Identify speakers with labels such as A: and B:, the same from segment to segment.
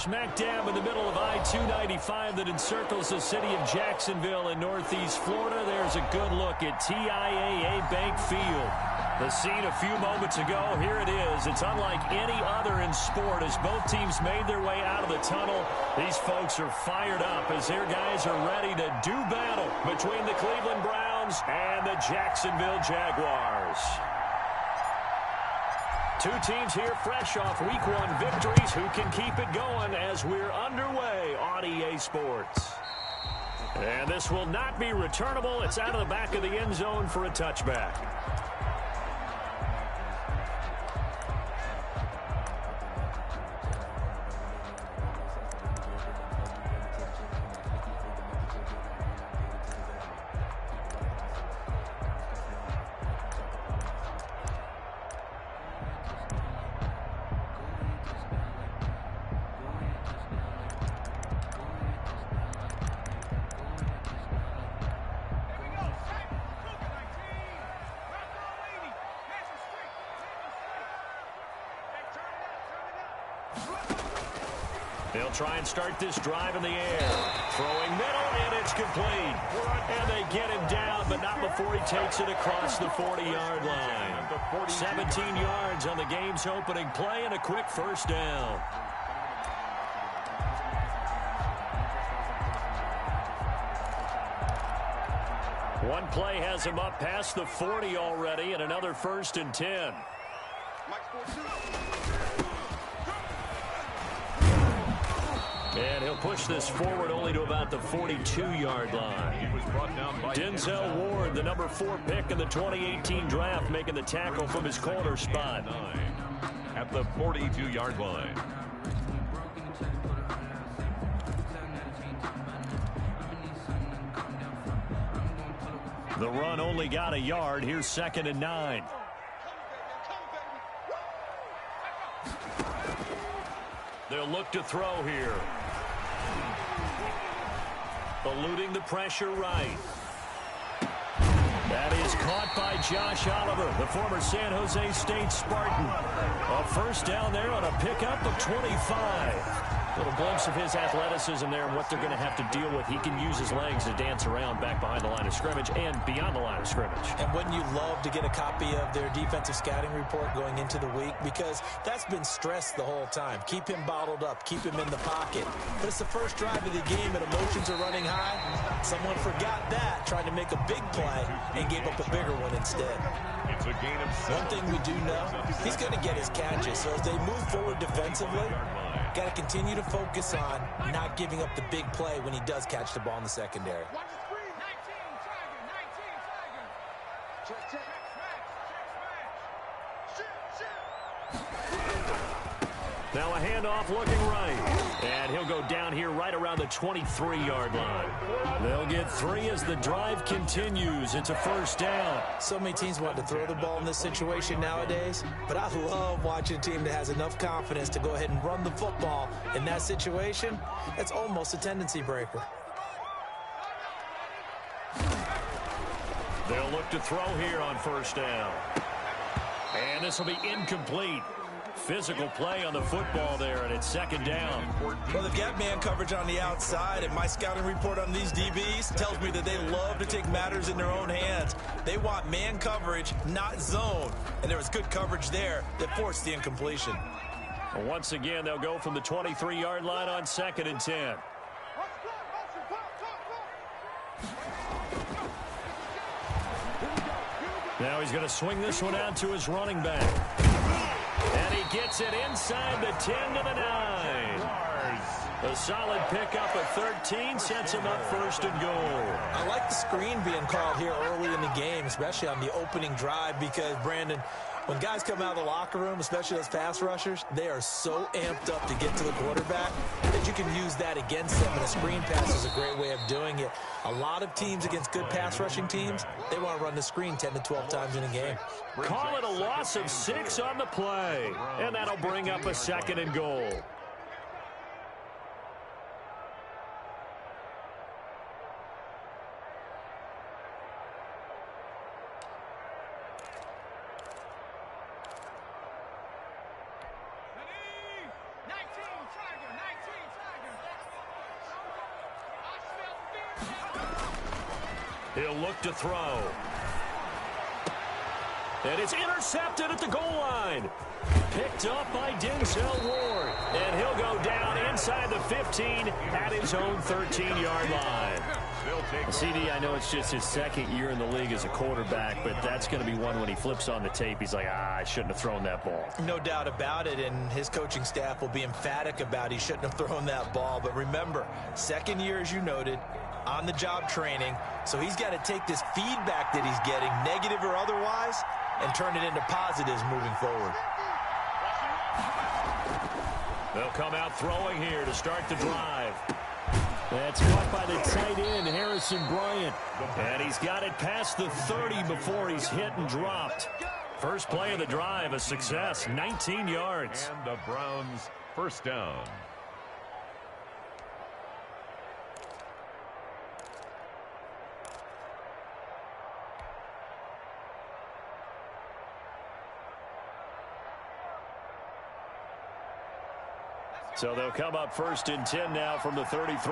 A: Smack dab in the middle of I-295 that encircles the city of Jacksonville in northeast Florida. There's a good look at TIAA Bank Field. The scene a few moments ago, here it is. It's unlike any other in sport as both teams made their way out of the tunnel. These folks are fired up as their guys are ready to do battle between the Cleveland Browns and the Jacksonville Jaguars. Two teams here fresh off Week 1 victories. Who can keep it going as we're underway on EA Sports? And this will not be returnable. It's out of the back of the end zone for a touchback. They'll try and start this drive in the air. Throwing middle, and it's complete. And they get him down, but not before he takes it across the 40-yard line. 17 yards on the game's opening play and a quick first down. One play has him up past the 40 already, and another 1st and 10. And he'll push this forward only to about the 42-yard line. He was brought down by Denzel Ward, the number 4 pick in the 2018 draft, making the tackle from his corner spot.
B: At the 42-yard line.
A: The run only got a yard. Here's 2nd and 9. They'll look to throw here. Eluding the pressure right. That is caught by Josh Oliver, the former San Jose State Spartan. A first down there on a pickup of 25. A little glimpse of his athleticism there and what they're going to have to deal with. He can use his legs to dance around back behind the line of scrimmage and beyond the line of scrimmage.
C: And wouldn't you love to get a copy of their defensive scouting report going into the week? Because that's been stressed the whole time. Keep him bottled up. Keep him in the pocket. But it's the first drive of the game and emotions are running high. Someone forgot that, tried to make a big play and gave up a bigger one instead.
B: It's a gain of 7.
C: One thing we do know, he's going to get his catches. So as they move forward defensively, got to continue to focus on not giving up the big play when he does catch the ball in the secondary.
A: Now a handoff looking right. And he'll go down here right around the 23-yard line. They'll get 3 as the drive continues. It's a first down.
C: So many teams want to throw the ball in this situation nowadays, but I love watching a team that has enough confidence to go ahead and run the football in that situation. That's almost a tendency breaker.
A: They'll look to throw here on first down. And this will be incomplete. Physical play on the football there, and it's 2nd down.
C: Well, they've got man coverage on the outside, and my scouting report on these DBs tells me that they love to take matters in their own hands. They want man coverage, not zone. And there was good coverage there that forced the incompletion.
A: Well, once again, they'll go from the 23-yard line on 2nd and 10. Now he's going to swing this one out to his running back. And he gets it inside the 10 to the 9. A solid pickup of 13 sets him up 1st and goal.
C: I like the screen being called here early in the game, especially on the opening drive, because, Brandon, when guys come out of the locker room, especially those pass rushers, they are so amped up to get to the quarterback that you can use that against them, and a screen pass is a great way of doing it. A lot of teams against good pass rushing teams, they want to run the screen 10 to 12 times in a game.
A: Call it a loss of 6 on the play, and that'll bring up a 2nd and goal. He'll look to throw. And it's intercepted at the goal line. Picked up by Denzel Ward. And he'll go down inside the 15 at his own 13-yard line. CD, I know it's just his second year in the league as a quarterback, but that's going to be one when he flips on the tape. He's like, I shouldn't have thrown that ball.
C: No doubt about it, and his coaching staff will be emphatic about he shouldn't have thrown that ball. But remember, second year, as you noted, on-the-job training, so he's got to take this feedback that he's getting, negative or otherwise, and turn it into positives moving forward.
A: They'll come out throwing here to start the drive. That's caught by the tight end, Harrison Bryant. And he's got it past the 30 before he's hit and dropped. First play of the drive, a success, 19 yards.
B: And the Browns first down.
A: So they'll come up first and 10 now from the 33.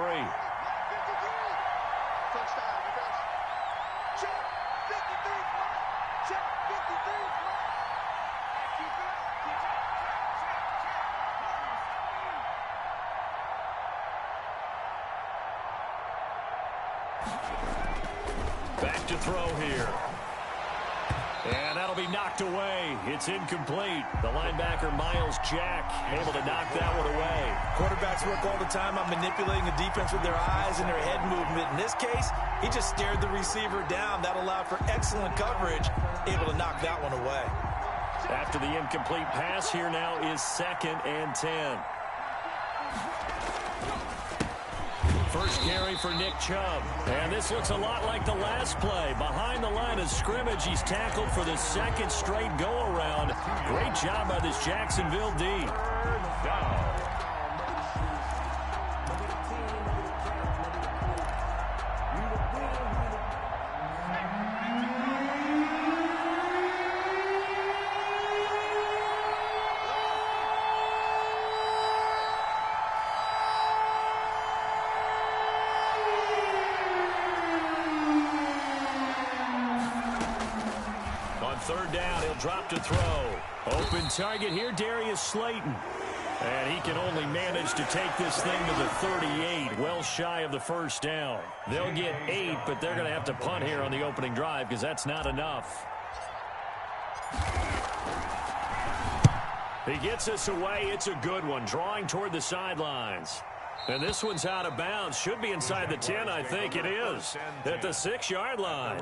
A: Back to throw here. And that'll be knocked away. It's incomplete. The linebacker, Miles Jack, able to knock that one away.
C: Quarterbacks work all the time on manipulating the defense with their eyes and their head movement. In this case, he just stared the receiver down. That allowed for excellent coverage, able to knock that one away.
A: After the incomplete pass, here now is 2nd and 10. First carry for Nick Chubb. And this looks a lot like the last play. Behind the line of scrimmage, he's tackled for the second straight go-around. Great job by this Jacksonville D. Third down, he'll drop to throw. Open target here, Darius Slayton. And he can only manage to take this thing to the 38, well shy of the first down. They'll get 8, but they're going to have to punt here on the opening drive because that's not enough. He gets us away. It's a good one, drawing toward the sidelines. And this one's out of bounds. Should be inside the 10, I think it is. At the 6-yard line.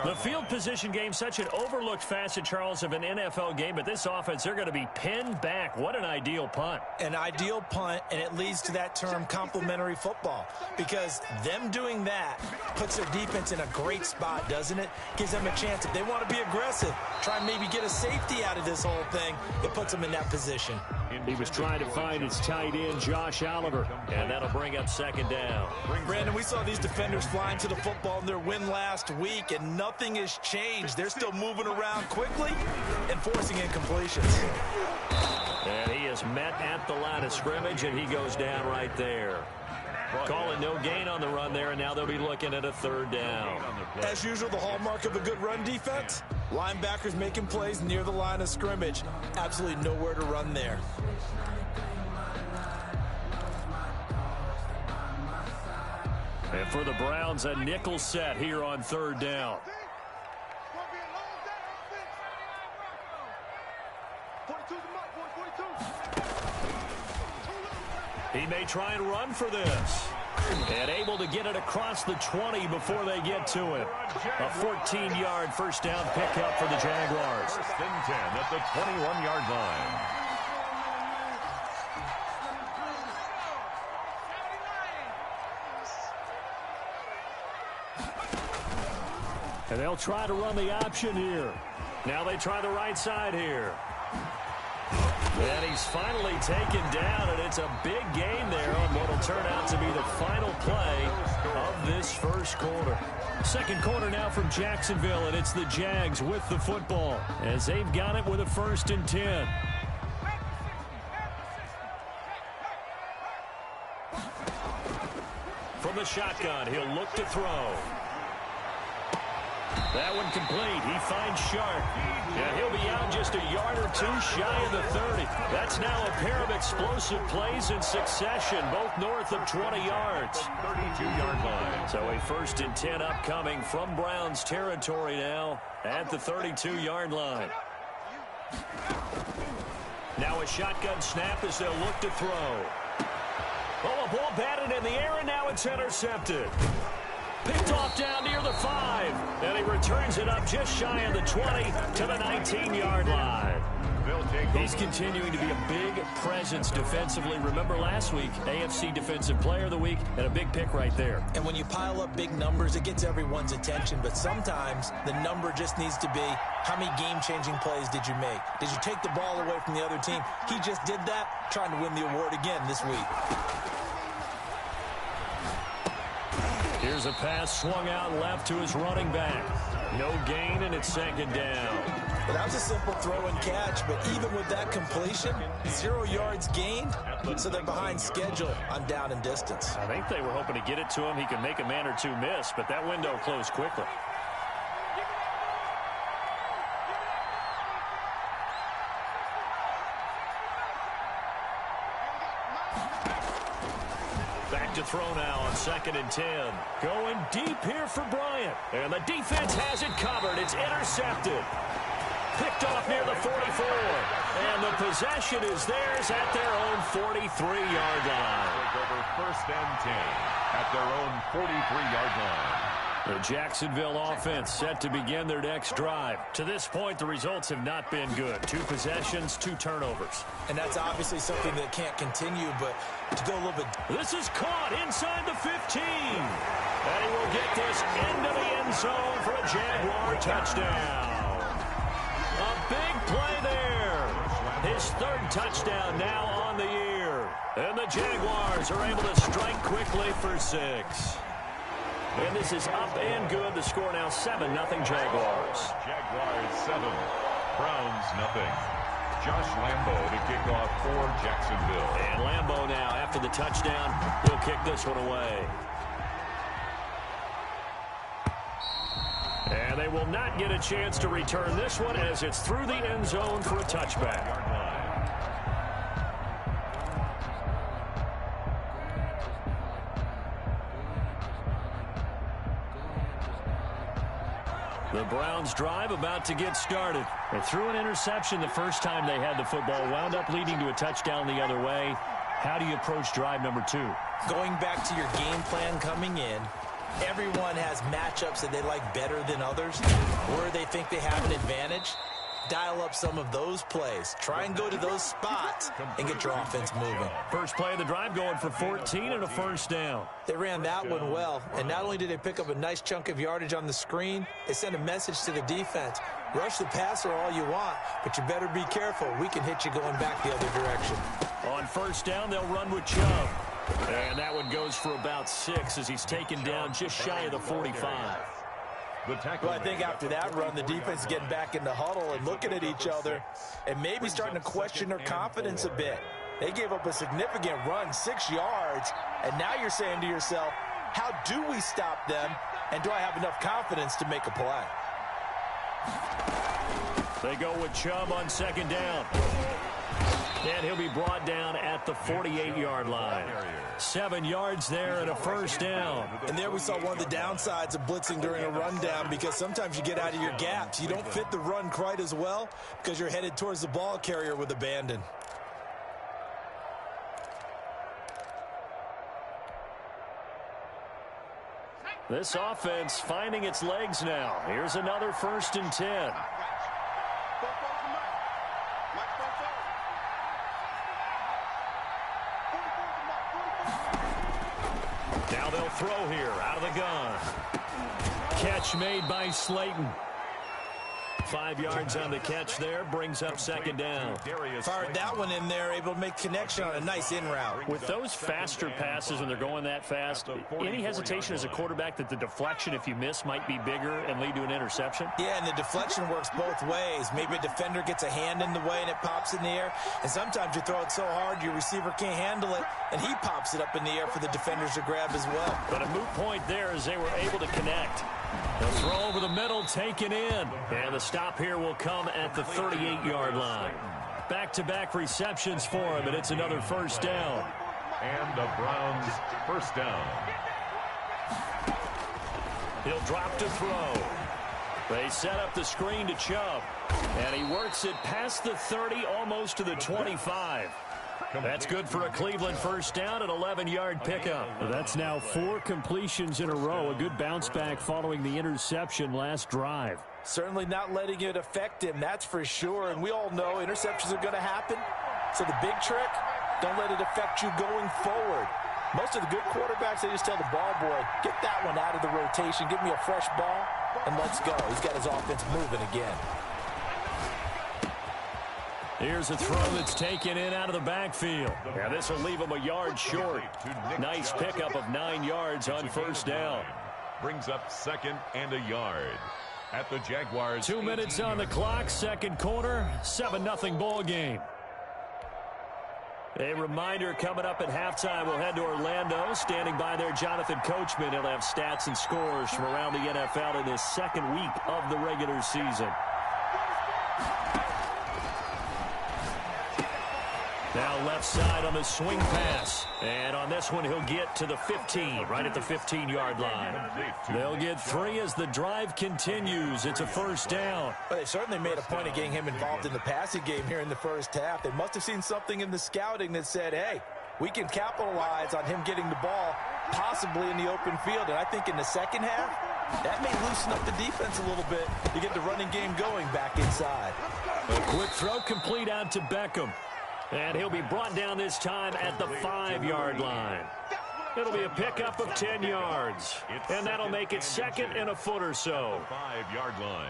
A: The field position game, such an overlooked facet, Charles, of an NFL game. But this offense, they're going to be pinned back. What an ideal punt.
C: An ideal punt, and it leads to that term complementary football. Because them doing that puts their defense in a great spot, doesn't it? Gives them a chance. If they want to be aggressive, try and maybe get a safety out of this whole thing, it puts them in that position.
A: He was trying to find his tight end, Josh Oliver. And that'll bring up 2nd down.
C: Brandon, we saw these defenders flying to the football in their win last week, and nothing has changed. They're still moving around quickly and forcing incompletions.
A: And he is met at the line of scrimmage, and he goes down right there. Call it no gain on the run there, and now they'll be looking at a 3rd down.
C: As usual, the hallmark of a good run defense, linebackers making plays near the line of scrimmage. Absolutely nowhere to run there.
A: And for the Browns, a nickel set here on 3rd down. He may try and run for this. And able to get it across the 20 before they get to it. A 14-yard first down pickup for the Jaguars.
B: 1st and 10 at the 21-yard line.
A: And they'll try to run the option here. Now they try the right side here. And he's finally taken down, and it's a big gain there on what will turn out to be the final play of this first quarter. Second quarter now from Jacksonville, and it's the Jags with the football as they've got it with a 1st and 10. From the shotgun, he'll look to throw. That one complete. He finds Sharp. And he'll be out just a yard or two shy of the 30. That's now a pair of explosive plays in succession, both north of 20 yards.
B: 32-yard line.
A: So a 1st and 10 upcoming from Browns territory now at the 32-yard line. Now a shotgun snap as they'll look to throw. Oh, a ball batted in the air, and now it's intercepted. Picked off down near the 5. And he returns it up just shy of the 20 to the 19-yard line. He's continuing to be a big presence defensively. Remember last week, AFC Defensive Player of the Week, and a big pick right there.
C: And when you pile up big numbers, it gets everyone's attention. But sometimes the number just needs to be, how many game-changing plays did you make? Did you take the ball away from the other team? He just did that, trying to win the award again this week.
A: Here's a pass swung out left to his running back. No gain, and it's 2nd down.
C: Well, that was a simple throw and catch, but even with that completion, 0 yards gained, so they're behind schedule on down and distance.
A: I think they were hoping to get it to him. He could make a man or two miss, but that window closed quickly. Back to throw now on 2nd and 10. Going deep here for Bryant. And the defense has it covered. It's intercepted. Picked off near the 44. And the possession is theirs at their own 43-yard line.
B: Over 1st and 10 at their own 43-yard line.
A: The Jacksonville offense set to begin their next drive. To this point, the results have not been good. 2 possessions, 2 turnovers.
C: And that's obviously something that can't continue, but to go a little bit.
A: This is caught inside the 15. And he will get this into the end zone for a Jaguar touchdown. A big play there. His 3rd touchdown now on the year. And the Jaguars are able to strike quickly for 6. And this is up and good. The score now 7-0 Jaguars.
B: Jaguars 7, Browns 0. Josh Lambo to kick off for Jacksonville.
A: And Lambo now, after the touchdown, he'll kick this one away. And they will not get a chance to return this one as it's through the end zone for a touchback. The Browns drive about to get started. They threw an interception the first time they had the football, wound up leading to a touchdown the other way. How do you approach drive number 2?
C: Going back to your game plan coming in, everyone has matchups that they like better than others, where they think they have an advantage. Dial up some of those plays. Try and go to those spots and get your offense moving.
A: First play of the drive going for 14 and a 1st down.
C: They ran that one well, and not only did they pick up a nice chunk of yardage on the screen, they sent a message to the defense. Rush the passer all you want, but you better be careful. We can hit you going back the other direction.
A: On 1st down, they'll run with Chubb. And that one goes for about 6 as he's taken down just shy of the 45.
C: Well, I think after that run, the defense is getting back in the huddle and looking at each other and maybe starting to question their confidence a bit. They gave up a significant run, 6 yards, and now you're saying to yourself, how do we stop them, and do I have enough confidence to make a play?
A: They go with Chubb on 2nd down. And he'll be brought down at the 48-yard line. 7 yards there and a 1st down.
C: And there we saw one of the downsides of blitzing during a rundown, because sometimes you get out of your gaps. You don't fit the run quite as well because you're headed towards the ball carrier with abandon.
A: This offense finding its legs now. Here's another 1st and 10. Now they'll throw here out of the gun. Catch made by Slayton. 5 yards on the catch there, brings up 2nd down.
C: Fired that one in there, able to make connection on a nice in route.
A: With those faster passes when they're going that fast, any hesitation as a quarterback that the deflection, if you miss, might be bigger and lead to an interception?
C: Yeah, and the deflection works both ways. Maybe a defender gets a hand in the way and it pops in the air, and sometimes you throw it so hard your receiver can't handle it, and he pops it up in the air for the defenders to grab as well.
A: But a moot point there as they were able to connect. The throw over the middle, taken in. And the stop here will come at the 38-yard line. Back-to-back receptions for him, and it's another first down.
B: And the Browns first down.
A: He'll drop to throw. They set up the screen to Chubb. And he works it past the 30, almost to the 25. That's good for a Cleveland first down, an 11-yard pickup.
D: That's now 4 completions in a row. A good bounce back following the interception last drive.
C: Certainly not letting it affect him, that's for sure. And we all know interceptions are going to happen. So the big trick, don't let it affect you going forward. Most of the good quarterbacks, they just tell the ball boy, get that one out of the rotation, give me a fresh ball, and let's go. He's got his offense moving again.
A: Here's a throw that's taken in out of the backfield. Now this will leave him a yard short. Nice pickup of 9 yards on first down.
B: Brings up 2nd and a yard. At the Jaguars.
A: 2 minutes on the clock, second quarter, 7-0 ball game. A reminder coming up at halftime, we'll head to Orlando. Standing by there, Jonathan Coachman. He'll have stats and scores from around the NFL in his second week of the regular season. Now left side on the swing pass. And on this one, he'll get to the 15, right at the 15-yard line. They'll get 3 as the drive continues. It's a first down.
C: Well, they certainly made a point of getting him involved in the passing game here in the first half. They must have seen something in the scouting that said, hey, we can capitalize on him getting the ball possibly in the open field. And I think in the second half, that may loosen up the defense a little bit to get the running game going back inside.
A: A quick throw complete out to Beckham. And he'll be brought down this time at the 5-yard line. It'll be a pickup of 10 yards. And that'll make it second and a foot or so.
B: 5-yard line.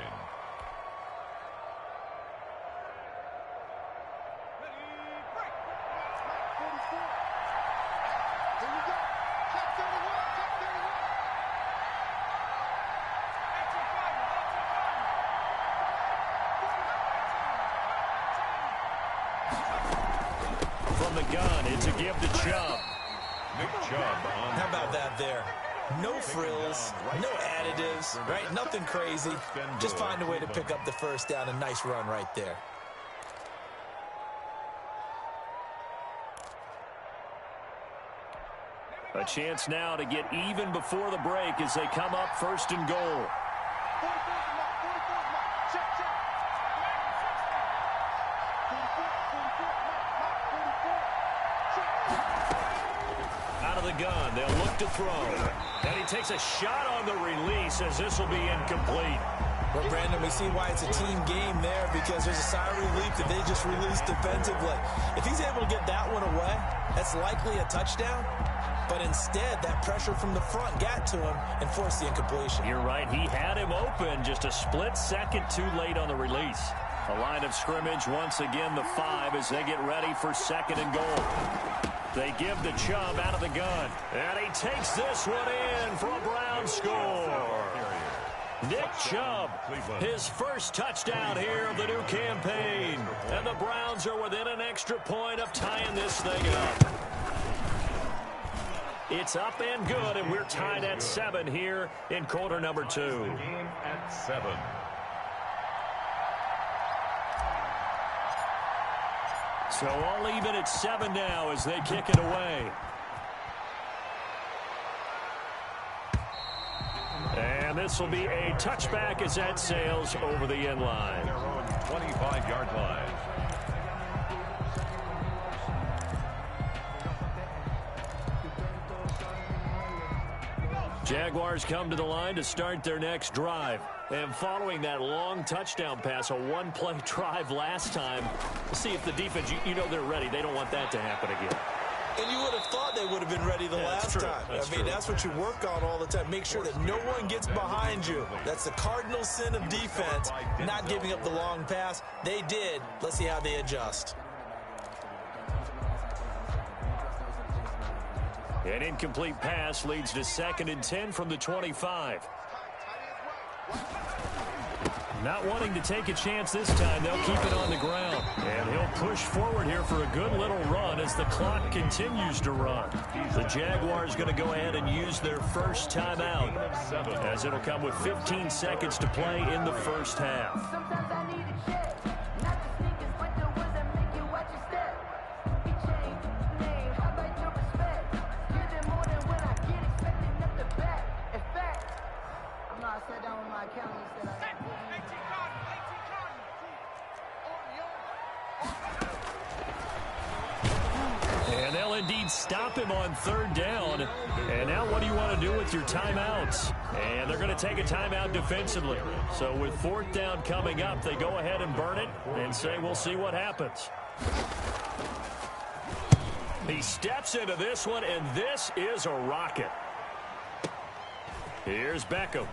A: From the gun, it's a give to Chubb.
C: How about that there? No frills, no additives, right? Nothing crazy. Just find a way to pick up the first down. A nice run right there.
A: A chance now to get even before the break as they come up first and goal. Out of the gun, they'll look to throw. And he takes a shot on the release as this will be incomplete.
C: Well, Brandon, we see why it's a team game there because there's a sigh of relief that they just released defensively. If he's able to get that one away, that's likely a touchdown. But instead, that pressure from the front got to him and forced the incompletion.
A: You're right. He had him open, just a split second too late on the release. A line of scrimmage, once again, the 5 as they get ready for second and goal. They give to Chubb out of the gun. And he takes this one in for a Brown score. Nick Chubb, his first touchdown here of the new campaign. And the Browns are within an extra point of tying this thing up. It's up and good, and we're tied at 7 here in quarter number 2.
B: Game at 7.
A: So all even at 7 now as they kick it away. And this will be a touchback as that sails over the end line.
B: Their own 25-yard line.
A: Jaguars come to the line to start their next drive. And following that long touchdown pass, a one-play drive last time, we'll see if the defense, you know they're ready. They don't want that to happen again.
C: And you would have thought they would have been ready the last time. That's what you work on all the time. Make sure that no one gets behind you. That's the cardinal sin of defense, not giving up the long pass. They did. Let's see how they adjust.
A: An incomplete pass leads to 2nd and 10 from the 25. Not wanting to take a chance this time, they'll keep it on the ground. And he'll push forward here for a good little run as the clock continues to run. The Jaguars going to go ahead and use their first timeout, as it'll come with 15 seconds to play in the first half. And they'll indeed stop him on third down. And now what do you want to do with your timeouts? And they're going to take a timeout defensively. So with fourth down coming up, they go ahead and burn it and say, we'll see what happens. He steps into this one, and this is a rocket. Here's Beckham.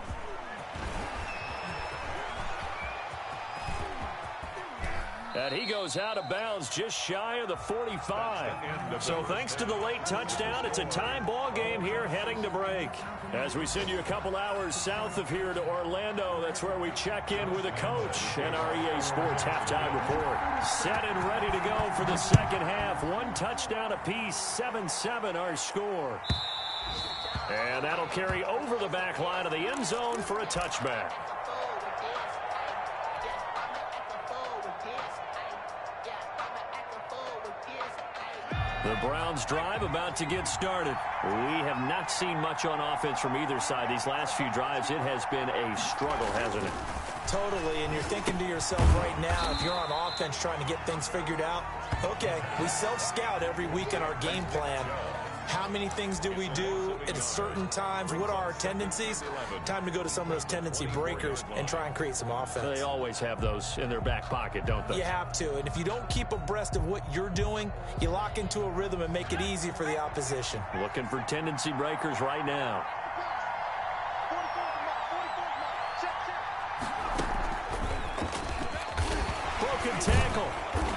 A: And he goes out of bounds just shy of the 45. So thanks to the late touchdown, it's a time ball game here heading to break. As we send you a couple hours south of here to Orlando, that's where we check in with a coach and our EA Sports halftime report. Set and ready to go for the second half. One touchdown apiece, 7-7 our score. And that'll carry over the back line of the end zone for a touchback. The Browns drive about to get started. We have not seen much on offense from either side. These last few drives, it has been a struggle, hasn't it?
C: Totally, and you're thinking to yourself right now, if you're on offense trying to get things figured out, okay, we self-scout every week in our game plan. How many things do we do at certain times? What are our tendencies? Time to go to some of those tendency breakers and try and create some offense.
A: They always have those in their back pocket, don't they?
C: You have to, and if you don't keep abreast of what you're doing, you lock into a rhythm and make it easy for the opposition.
A: Looking for tendency breakers right now. Broken tackle.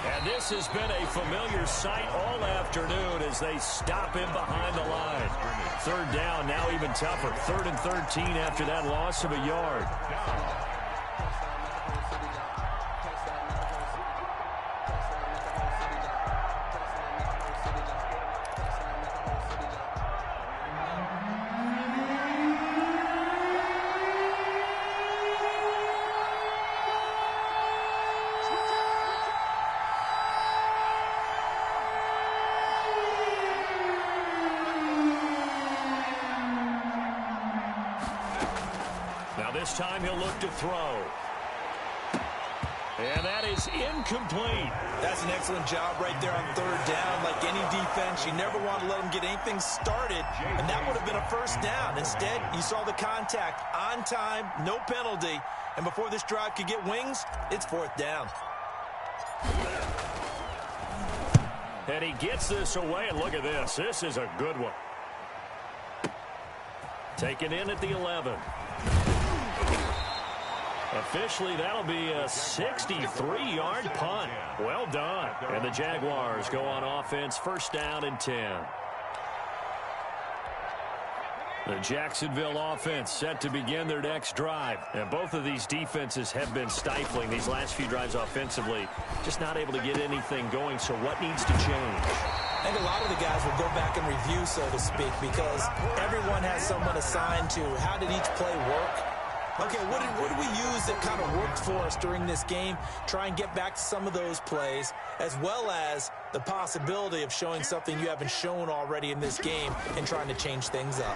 A: And this has been a familiar sight all afternoon as they stop him behind the line. Third down, now even tougher. 3rd and 13 after that loss of a yard. This time he'll look to throw. And that is incomplete.
C: That's an excellent job right there on third down. Like any defense, you never want to let them get anything started, and that would have been a first down. Instead, you saw the contact on time, no penalty, and before this drive could get wings, it's fourth down.
A: And he gets this away, and look at this. This is a good one. Taken in at the 11. Officially, that'll be a 63-yard punt. Well done. And the Jaguars go on offense, first down and 10. The Jacksonville offense set to begin their next drive. And both of these defenses have been stifling these last few drives offensively. Just not able to get anything going, so what needs to change?
C: I think a lot of the guys will go back and review, so to speak, because everyone has someone assigned to how did each play work. Okay, what did we use that kind of worked for us during this game? Try and get back to some of those plays, as well as the possibility of showing something you haven't shown already in this game and trying to change things up.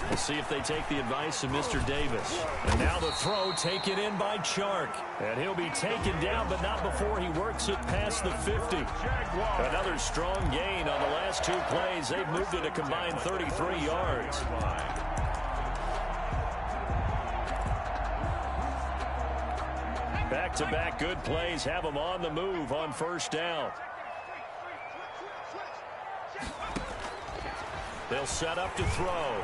A: We'll see if they take the advice of Mr. Davis. And now the throw taken in by Chark. And he'll be taken down, but not before he works it past the 50. Another strong gain on the last two plays. They've moved it a combined 33 yards. Back-to-back good plays have them on the move on first down. They'll set up to throw.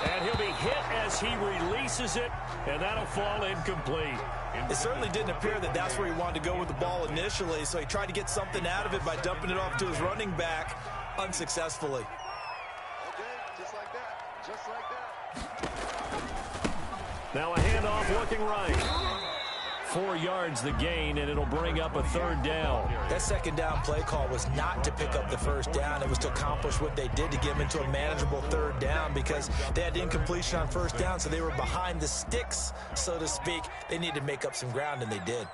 A: And he'll be hit as he releases it, and that'll fall incomplete.
C: It certainly didn't appear that that's where he wanted to go with the ball initially, so he tried to get something out of it by dumping it off to his running back unsuccessfully.
E: Okay, just like that. Just like that.
A: Now a handoff looking right. 4 yards the gain, and it'll bring up a third down.
C: That second down play call was not to pick up the first down. It was to accomplish what they did to get them into a manageable third down because they had incompletion on first down, so they were behind the sticks, so to speak. They needed to make up some ground, and they did.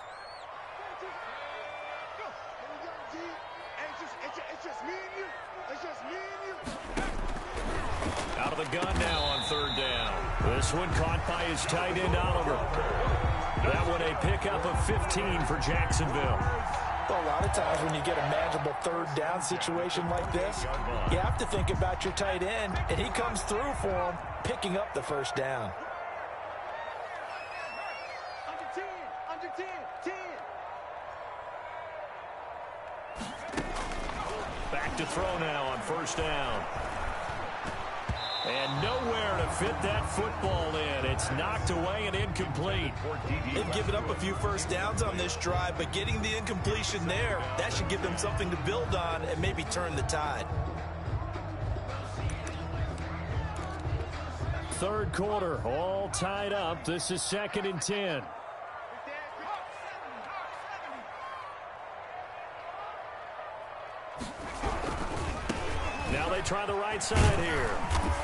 A: Out of the gun now on third down. This one caught by his tight end, Oliver. That one a pickup of 15 for Jacksonville.
C: Well, a lot of times when you get a manageable third down situation like this, you have to think about your tight end, and he comes through for him, picking up the first down.
E: Under 10, 10.
A: Back to throw now on first down. And nowhere to fit that football in. It's knocked away and incomplete.
C: They've given up a few first downs on this drive, but getting the incompletion there, that should give them something to build on and maybe turn the tide.
A: Third quarter, all tied up. This is 2nd and 10. Now they try the right side here.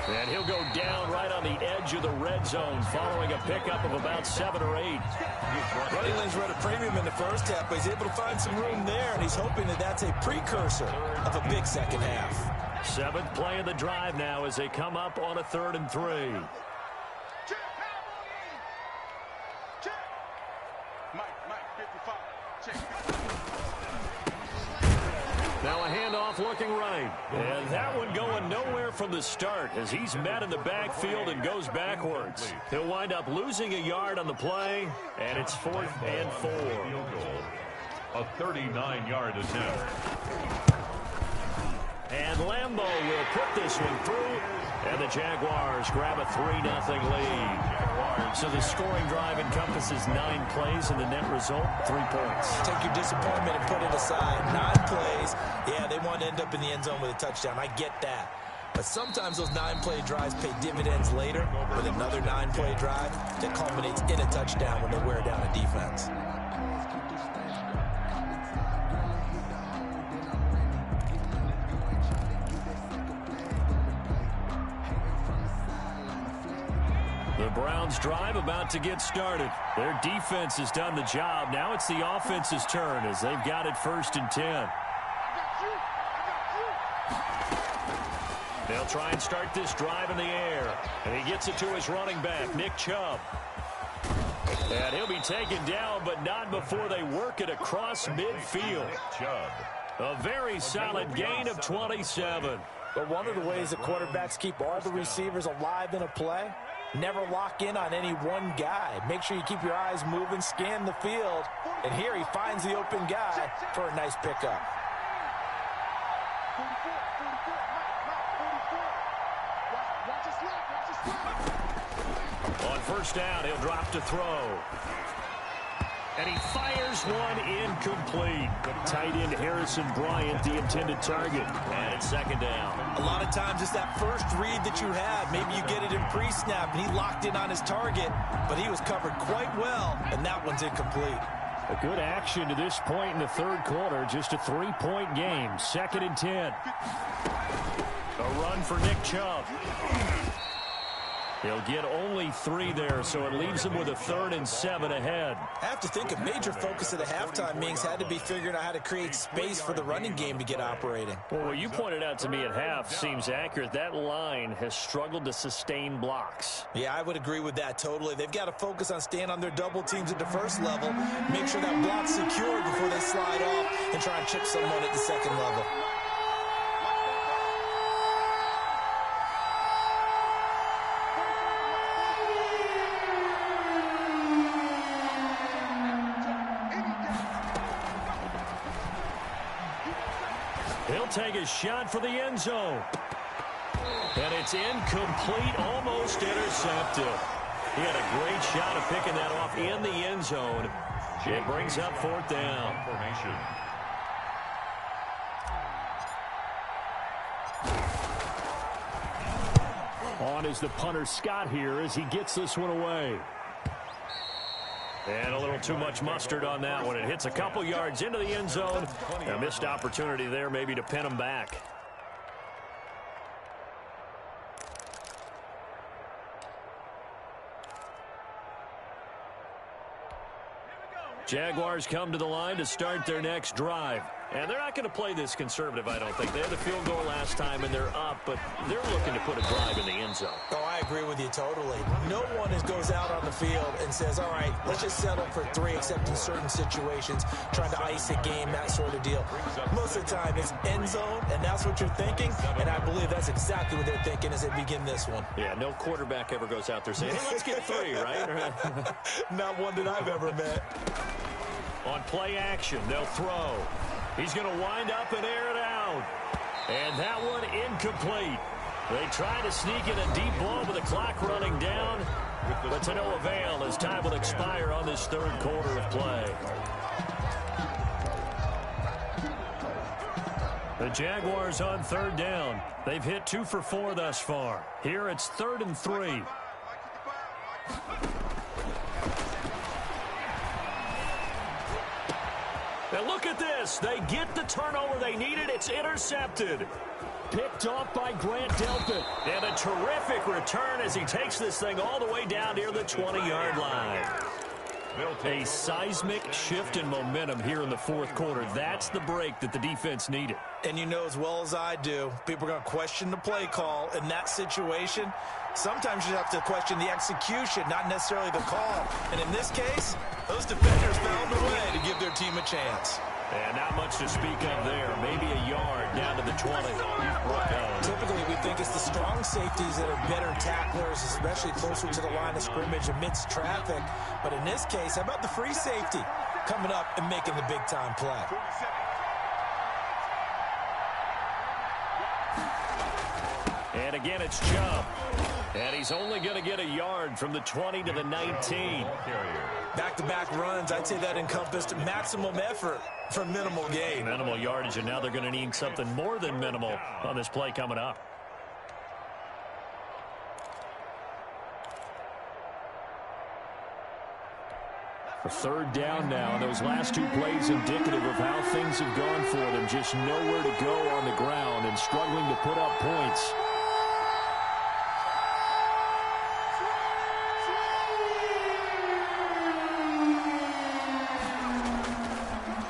A: And he'll go down right on the edge of the red zone following a pickup of about 7 or 8.
C: Running lanes were at a premium in the first half, but he's able to find some room there, and he's hoping that that's a precursor of a big second half.
A: 7th play of the drive now as they come up on a 3rd and 3. Now a handoff looking right. And that one going nowhere from the start as he's met in the backfield and goes backwards. He'll wind up losing a yard on the play, and it's 4th and 4.
B: A 39-yard attempt.
A: And Lambeau will put this one through, and the Jaguars grab a 3-0 lead. So the scoring drive encompasses 9 plays, and the net result, 3 points.
C: Take your disappointment and put it aside. 9 plays. Yeah, they want to end up in the end zone with a touchdown. I get that. But sometimes those 9-play drives pay dividends later with another 9-play drive that culminates in a touchdown when they wear down a defense.
A: The Browns drive about to get started. Their defense has done the job. Now it's the offense's turn as they've got it 1st and 10. They'll try and start this drive in the air. And he gets it to his running back, Nick Chubb. And he'll be taken down, but not before they work it across midfield. A very solid gain of 27.
C: But one of the ways that quarterbacks keep all the receivers alive in a play, never lock in on any one guy. Make sure you keep your eyes moving, scan the field. And here he finds the open guy for a nice pickup.
A: On first down, he'll drop to throw. And he fires one incomplete. Tight end Harrison Bryant, the intended target. And it's 2nd down.
C: A lot of times it's that first read that you have. Maybe you get it in pre-snap, and he locked in on his target, but he was covered quite well, and that one's incomplete.
A: A good action to this point in the 3rd quarter. Just a 3-point game. 2nd and 10. A run for Nick Chubb. He'll get only 3 there, so it leaves him with a 3rd and 7 ahead.
C: I have to think a major focus of the halftime meetings had to be figuring out how to create space for the running game to get operating.
A: Well, what you pointed out to me at half seems accurate. That line has struggled to sustain blocks.
C: Yeah, I would agree with that totally. They've got to focus on staying on their double teams at the first level, make sure that block's secured before they slide off and try and chip someone at the second level.
A: He'll take a shot for the end zone. And it's incomplete, almost intercepted. He had a great shot of picking that off in the end zone. It brings up 4th down.
D: On is the punter Scott here as he gets this one away.
A: And a little too much mustard on that one. It hits a couple yards into the end zone. A missed opportunity there maybe to pin them back. Jaguars come to the line to start their next drive. And they're not going to play this conservative, I don't think. They had the field goal last time, and they're up, but they're looking to put a drive in the end zone.
C: Oh, I agree with you totally. No one goes out on the field and says, all right, let's just settle for 3, except in certain situations, trying to ice a game, that sort of deal. Most of the time, it's end zone, and that's what you're thinking, and I believe that's exactly what they're thinking as they begin this one.
A: Yeah, no quarterback ever goes out there saying, hey, let's get 3, right?
C: Not one that I've ever met.
A: On play action, they'll throw. He's going to wind up and air it out. And that one incomplete. They try to sneak in a deep ball with the clock running down, but to no avail as time will expire on this third quarter of play. The Jaguars on third down. They've hit 2 for 4 thus far. Here it's 3rd and 3. Now look at this. They get the turnover they needed. It's intercepted. Picked off by Grant Delpit. And a terrific return as he takes this thing all the way down near the 20-yard line. A seismic shift in momentum here in the fourth quarter. That's the break that the defense needed.
C: And you know as well as I do, people are going to question the play call in that situation. Sometimes you have to question the execution, not necessarily the call. And in this case, those defenders found a way to give their team a chance.
A: And not much to speak of there. Maybe a yard down to the 20.
C: Typically, we think it's the strong safeties that are better tacklers, especially closer to the line of scrimmage amidst traffic. But in this case, how about the free safety coming up and making the big-time play?
A: And again, it's Chubb. And he's only going to get a yard from the 20 to the 19.
C: Back-to-back runs, I'd say that encompassed maximum effort for minimal gain.
A: Minimal yardage, and now they're going to need something more than minimal on this play coming up. A third down now. Those last 2 plays indicative of how things have gone for them. Just nowhere to go on the ground and struggling to put up points.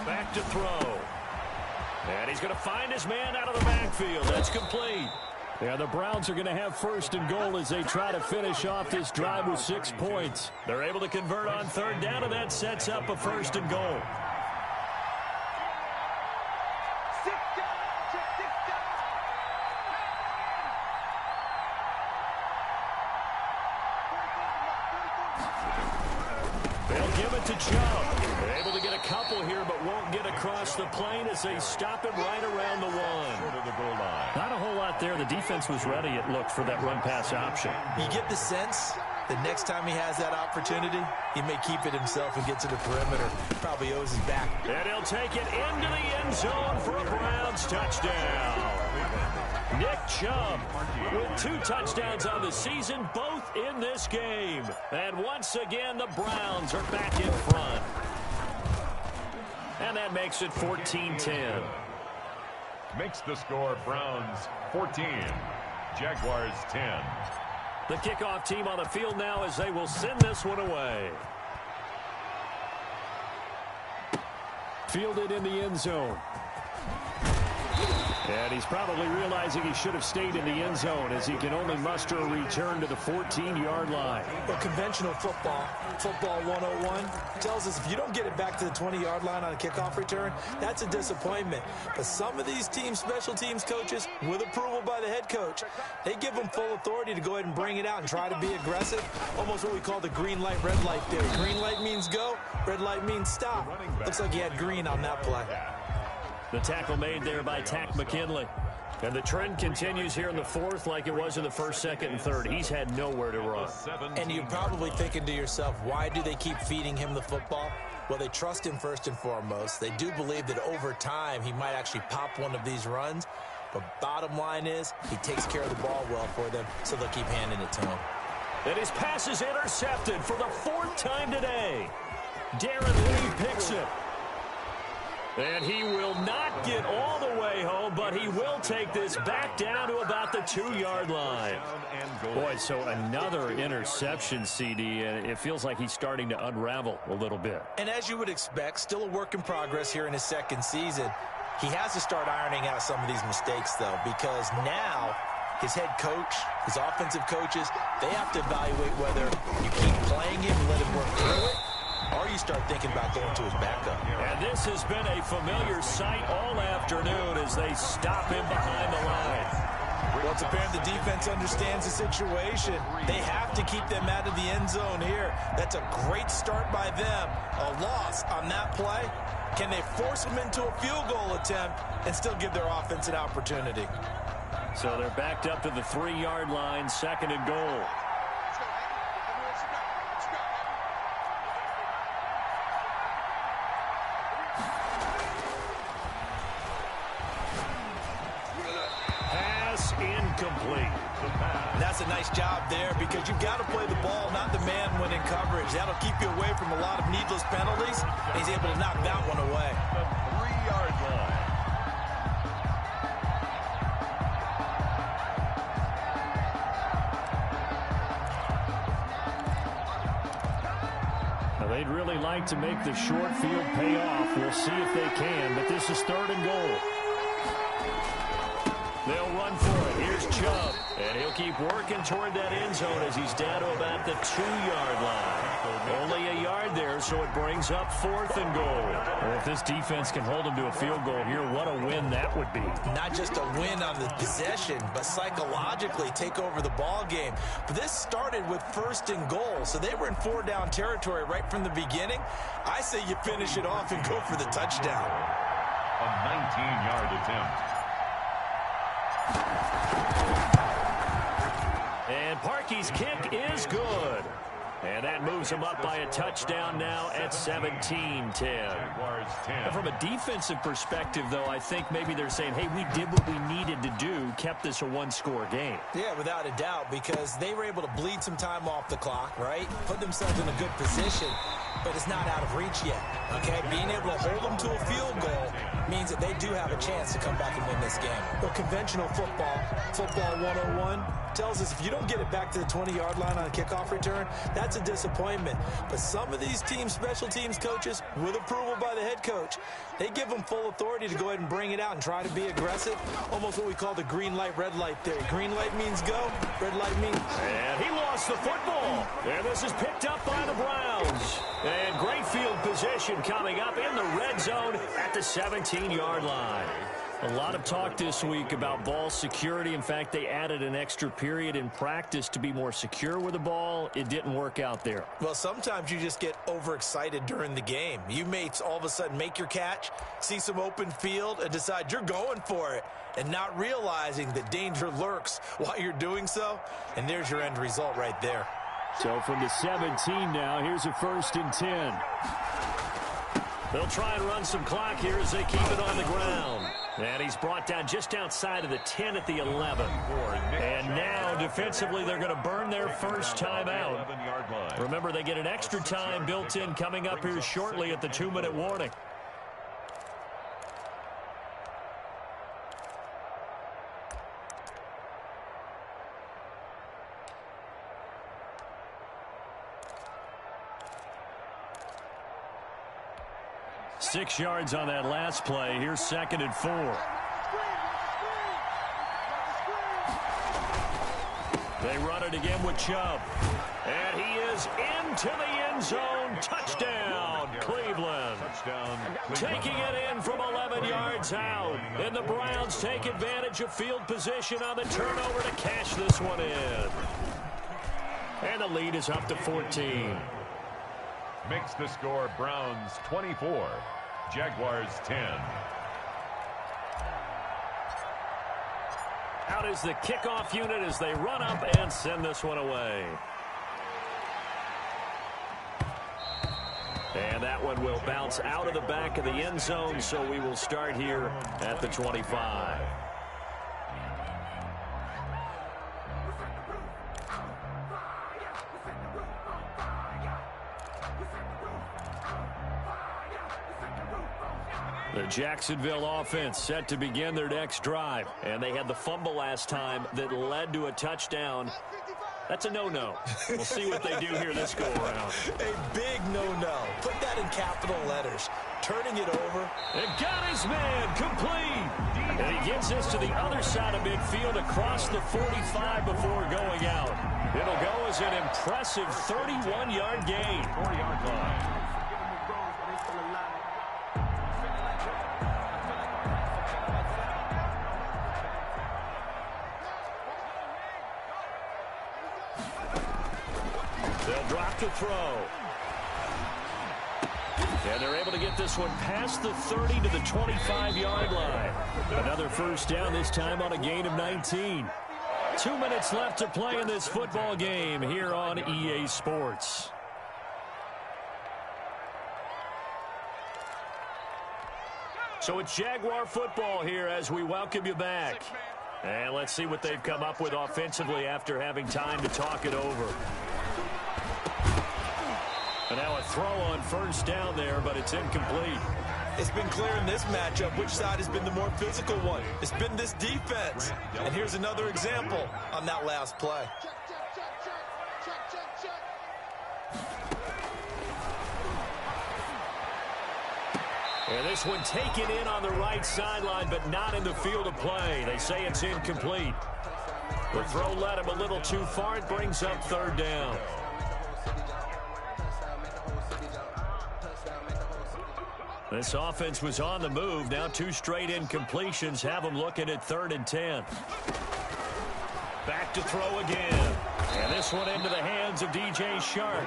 A: Back to throw. And he's going to find his man out of the backfield. That's complete. Yeah, the Browns are going to have 1st and goal as they try to finish off this drive with 6 points. They're able to convert on third down, and that sets up a 1st and goal. They'll give it to Chubb. They're able to get a couple here, but won't get across the plane as they stop him right around the 1. Not a whole lot there. The defense was ready, it looked, for that run-pass option.
C: You get the sense that next time he has that opportunity, he may keep it himself and get to the perimeter. Probably owes his back.
A: And he'll take it into the end zone for a Browns touchdown. Nick Chubb with 2 touchdowns on the season, both in this game. And once again, the Browns are back in front. And that makes it 14-10.
B: Makes the score Browns 14, Jaguars 10.
A: The kickoff team on the field now as they will send this one away. Fielded in the end zone. And he's probably realizing he should have stayed in the end zone as he can only muster a return to the 14-yard line.
C: Well, conventional football 101, tells us if you don't get it back to the 20-yard line on a kickoff return, that's a disappointment. But some of these teams, special teams coaches, with approval by the head coach, they give them full authority to go ahead and bring it out and try to be aggressive. Almost what we call the green light, red light theory. Green light means go, red light means stop. Looks like he had green on that play.
A: The tackle made there by Tack McKinley. And the trend continues here in the fourth like it was in the first, second, and third. He's had nowhere to run.
C: And you're probably thinking to yourself, why do they keep feeding him the football? Well, they trust him first and foremost. They do believe that over time he might actually pop one of these runs. But bottom line is he takes care of the ball well for them, so they'll keep handing it to him.
A: And his pass is intercepted for the 4th time today. Darren Lee picks it. And he will not get all the way home, but he will take this back down to about the 2-yard line. Boy, so another interception, CD, and it feels like he's starting to unravel a little bit.
C: And as you would expect, still a work in progress here in his second season. He has to start ironing out some of these mistakes, though, because now his head coach, his offensive coaches, they have to evaluate whether you keep playing him and let him work through it, or you start thinking about going to his backup.
A: And this has been a familiar sight all afternoon as they stop him behind the line.
C: Well, it's apparent the defense understands the situation. They have to keep them out of the end zone here. That's a great start by them. A loss on that play. Can they force them into a field goal attempt and still give their offense an opportunity?
A: So they're backed up to the 3-yard line, 2nd and goal. Incomplete.
C: That's a nice job there because you've got to play the ball, not the man when in coverage. That'll keep you away from a lot of needless penalties. And he's able to knock that one away.
B: The 3-yard line.
D: Now, they'd really like to make the short field pay off. We'll see if they can, but this is 3rd and goal.
A: They'll run for it. Here's Chubb. And he'll keep working toward that end zone as he's down to about the 2-yard line. Only a yard there, so it brings up 4th and goal.
D: Well, if this defense can hold them to a field goal here, what a win that would be.
C: Not just a win on the possession, but psychologically take over the ball game. But this started with 1st and goal, so they were in 4-down territory right from the beginning. I say you finish it off and go for the touchdown.
B: A 19-yard attempt.
A: And Parkey's kick is good. And that moves him up by a touchdown now at 17-10. And from a defensive perspective, though, I think maybe they're saying, hey, we did what we needed to do, kept this a 1-score game.
C: Yeah, without a doubt, because they were able to bleed some time off the clock, right? Put themselves in a good position, but it's not out of reach yet, okay? Being able to hold them to a field goal means that they do have a chance to come back and win this game. But conventional football 101, tells us if you don't get it back to the 20-yard line on a kickoff return, that's a disappointment. But some of these teams, special teams coaches, with approval by the head coach, they give them full authority to go ahead and bring it out and try to be aggressive. Almost what we call the green light, red light theory. Green light means go, red light means...
A: And he lost the football. And this is picked up by the Browns. And great field position coming up in the red zone at the 17-yard line. A lot of talk this week about ball security. In fact, they added an extra period in practice to be more secure with the ball. It didn't work out there.
C: Well, sometimes you just get overexcited during the game. You may all of a sudden make your catch, see some open field, and decide you're going for it, and not realizing that danger lurks while you're doing so. And there's your end result right there.
D: So from the 17 now, here's a 1st and 10.
A: They'll try and run some clock here as they keep it on the ground. And he's brought down just outside of the 10 at the 11. And now, defensively, they're going to burn their first time out. Remember, they get an extra time built in coming up here shortly at the 2-minute warning. Six yards on that last play. Here's 2nd and 4. They run it again with Chubb. And he is into the end zone. Touchdown, Cleveland. Taking it in from 11 yards out. And the Browns take advantage of field position on the turnover to cash this one in. And the lead is up to 14.
B: Makes the score Browns 24, Jaguars 10.
A: Out is the kickoff unit as they run up and send this one away. And that one will bounce out of the back of the end zone, so we will start here at the 25. The Jacksonville offense set to begin their next drive. And they had the fumble last time that led to a touchdown. That's a no-no. We'll see what they do here this go-around.
C: A big no-no. Put that in capital letters. Turning it over.
A: And got his man complete. And he gets this to the other side of midfield across the 45 before going out. It'll go as an impressive 31-yard gain.
B: 4-yard line.
A: They'll drop to throw. And they're able to get this one past the 30 to the 25-yard line. Another first down, this time on a gain of 19. 2 minutes left to play in this football game here on EA Sports. So it's Jaguar football here as we welcome you back. And let's see what they've come up with offensively after having time to talk it over. And now a throw on first down there, but it's incomplete.
C: It's been clear in this matchup which side has been the more physical one. It's been this defense. And here's another example on that last play.
A: And this one taken in on the right sideline, but not in the field of play. They say it's incomplete. The throw led him a little too far. It brings up third down. This offense was on the move. Now 2 straight incompletions have them looking at 3rd and 10. Back to throw again. And this one into the hands of DJ Shark.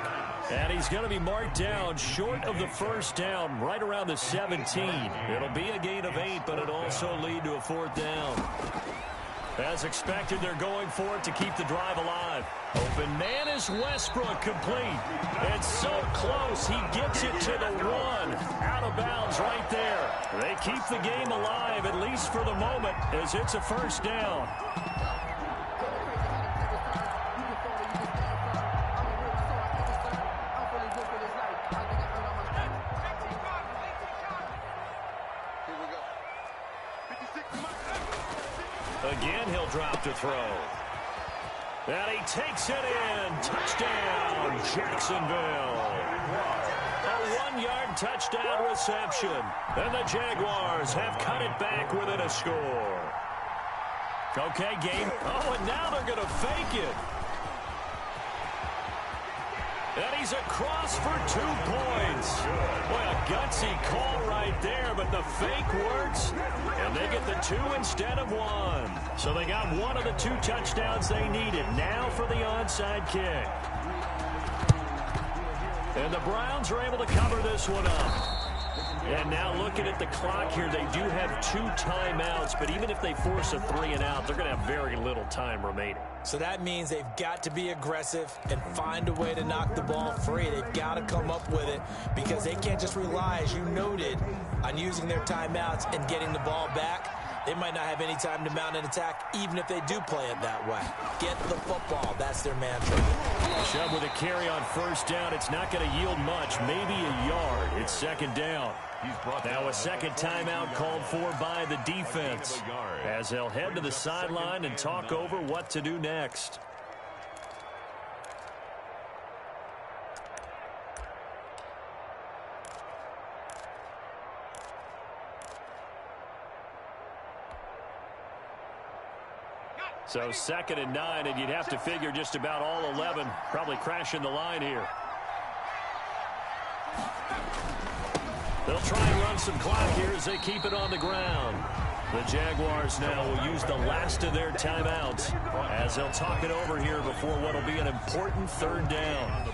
A: And he's going to be marked down short of the first down, right around the 17. It'll be a gain of 8, but it'll also lead to a 4th down. As expected, they're going for it to keep the drive alive. Open man is Westbrook, complete. And so close, he gets it to the 1. Out of bounds right there. They keep the game alive, at least for the moment, as it's a first down. Again, he'll drop to throw. And he takes it in. Touchdown, Jacksonville. A 1-yard touchdown reception. And the Jaguars have cut it back within a score. Okay, game. Oh, and now they're going to fake it. And he's across for 2 points. Boy, a gutsy call right there, but the fake works. And they get the 2 instead of 1. So they got one of the 2 touchdowns they needed. Now for the onside kick. And the Browns are able to cover this one up. And now looking at the clock here, they do have 2 timeouts, but even if they force a 3 and out, they're going to have very little time remaining.
C: So that means they've got to be aggressive and find a way to knock the ball free. They've got to come up with it because they can't just rely, as you noted, on using their timeouts and getting the ball back. They might not have any time to mount an attack, even if they do play it that way. Get the football. That's their mantra.
A: Chubb with a carry on first down. It's not going to yield much, maybe a yard. It's 2nd down. Now a 2nd timeout called for by the defense as they'll head to the sideline and talk over what to do next. So 2nd and 9, and you'd have to figure just about all 11 probably crashing the line here. They'll try and run some clock here as they keep it on the ground. The Jaguars now will use the last of their timeouts as they'll talk it over here before what will be an important 3rd down.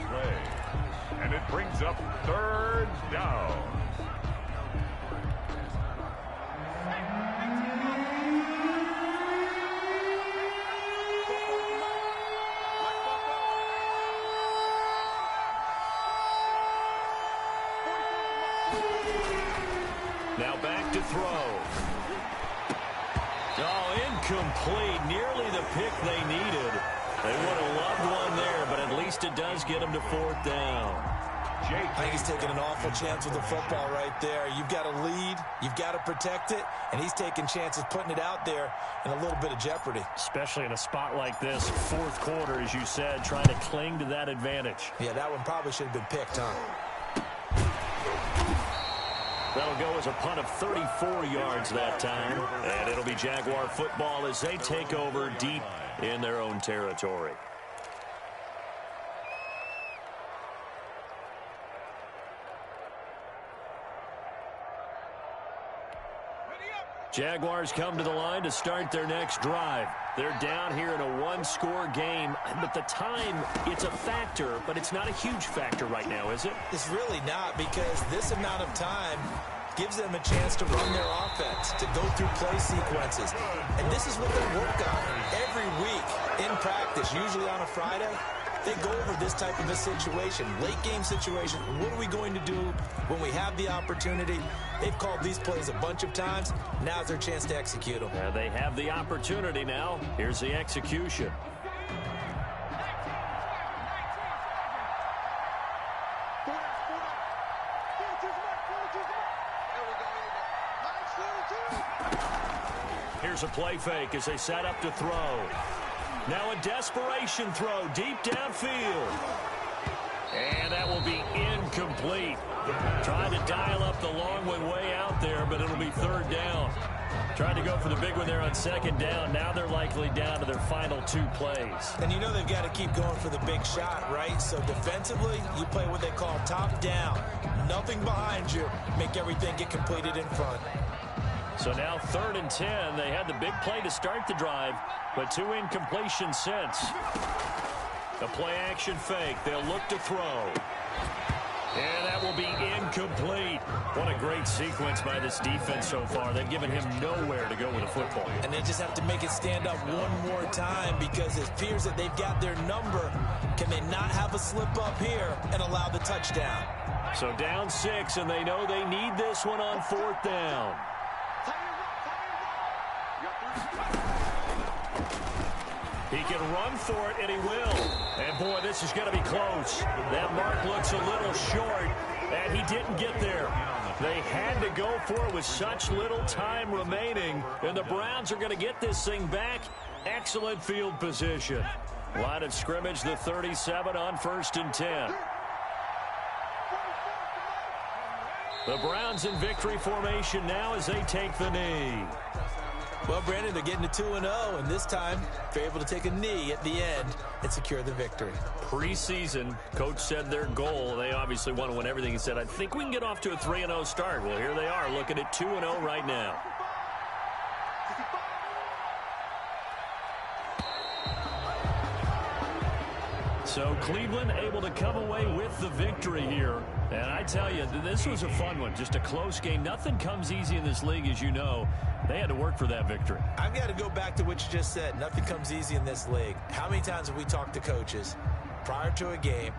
B: And it brings up 3rd down.
A: Now back to throw. Oh, incomplete. Nearly the pick they needed. They would have loved one there, but at least it does get them to 4th down.
C: I think he's taking an awful chance with the football right there. You've got to lead, you've got to protect it, and he's taking chances putting it out there in a little bit of jeopardy.
A: Especially in a spot like this, fourth quarter, as you said, trying to cling to that advantage.
C: Yeah, that one probably should have been picked, huh?
A: That'll go as a punt of 34 yards that time. And it'll be Jaguar football as they take over deep in their own territory. Jaguars come to the line to start their next drive. They're down here in a one-score game, but the time, it's a factor, but it's not a huge factor right now, is it?
C: It's really not, because this amount of time gives them a chance to run their offense, to go through play sequences. And this is what they work on every week in practice, usually on a Friday. They go over this type of a situation, late game situation. What are we going to do when we have the opportunity? They've called these plays a bunch of times. Now's their chance to execute them.
A: They have the opportunity now. Here's the execution. Here's a play fake as they set up to throw. Now a desperation throw deep downfield. And that will be incomplete. Trying to dial up the long one way out there, but it'll be third down. Tried to go for the big one there on second down. Now they're likely down to their final two plays.
C: And you know they've got to keep going for the big shot, right? So defensively, you play what they call top down. Nothing behind you. Make everything get completed in front.
A: So now 3rd and 10. They had the big play to start the drive, but 2 incompletions since. A play-action fake. They'll look to throw. And that will be incomplete. What a great sequence by this defense so far. They've given him nowhere to go with the football.
C: And they just have to make it stand up one more time, because it appears that they've got their number. Can they not have a slip up here and allow the touchdown?
A: So down 6, and they know they need this one on 4th down. He can run for it, and he will. And, boy, this is going to be close. That mark looks a little short, and he didn't get there. They had to go for it with such little time remaining, and the Browns are going to get this thing back. Excellent field position. Line of scrimmage, the 37 on 1st and 10. The Browns in victory formation now as they take the knee.
C: Well, Brandon, they're getting to 2-0, and this time they're able to take a knee at the end and secure the victory.
A: Preseason, coach said their goal, they obviously want to win everything. He said, I think we can get off to a 3-0 start. Well, here they are looking at 2-0 right now. So Cleveland able to come away with the victory here. And I tell you, this was a fun one. Just a close game. Nothing comes easy in this league, as you know. They had to work for that victory.
C: I've got to go back to what you just said. Nothing comes easy in this league. How many times have we talked to coaches prior to a game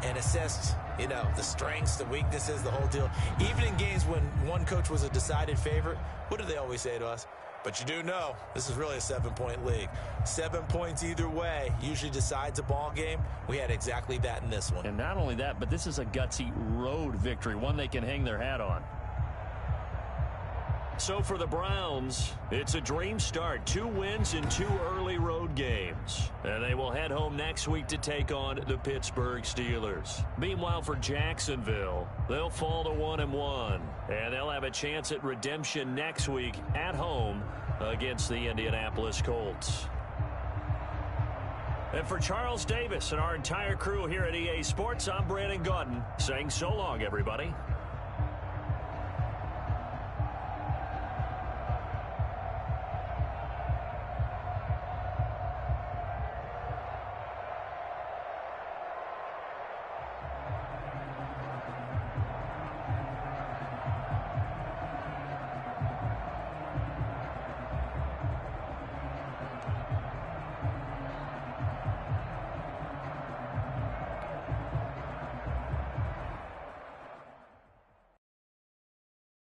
C: and assessed, you know, the strengths, the weaknesses, the whole deal? Even in games when one coach was a decided favorite, what do they always say to us? But you do know this is really a 7-point league. 7 points either way usually decides a ball game. We had exactly that in this one.
A: And not only that, but this is a gutsy road victory, one they can hang their hat on. So for the Browns, it's a dream start. 2 wins in 2 early road games. And they will head home next week to take on the Pittsburgh Steelers. Meanwhile, for Jacksonville, they'll fall to 1-1. And they'll have a chance at redemption next week at home against the Indianapolis Colts. And for Charles Davis and our entire crew here at EA Sports, I'm Brandon Gaudin saying so long, everybody.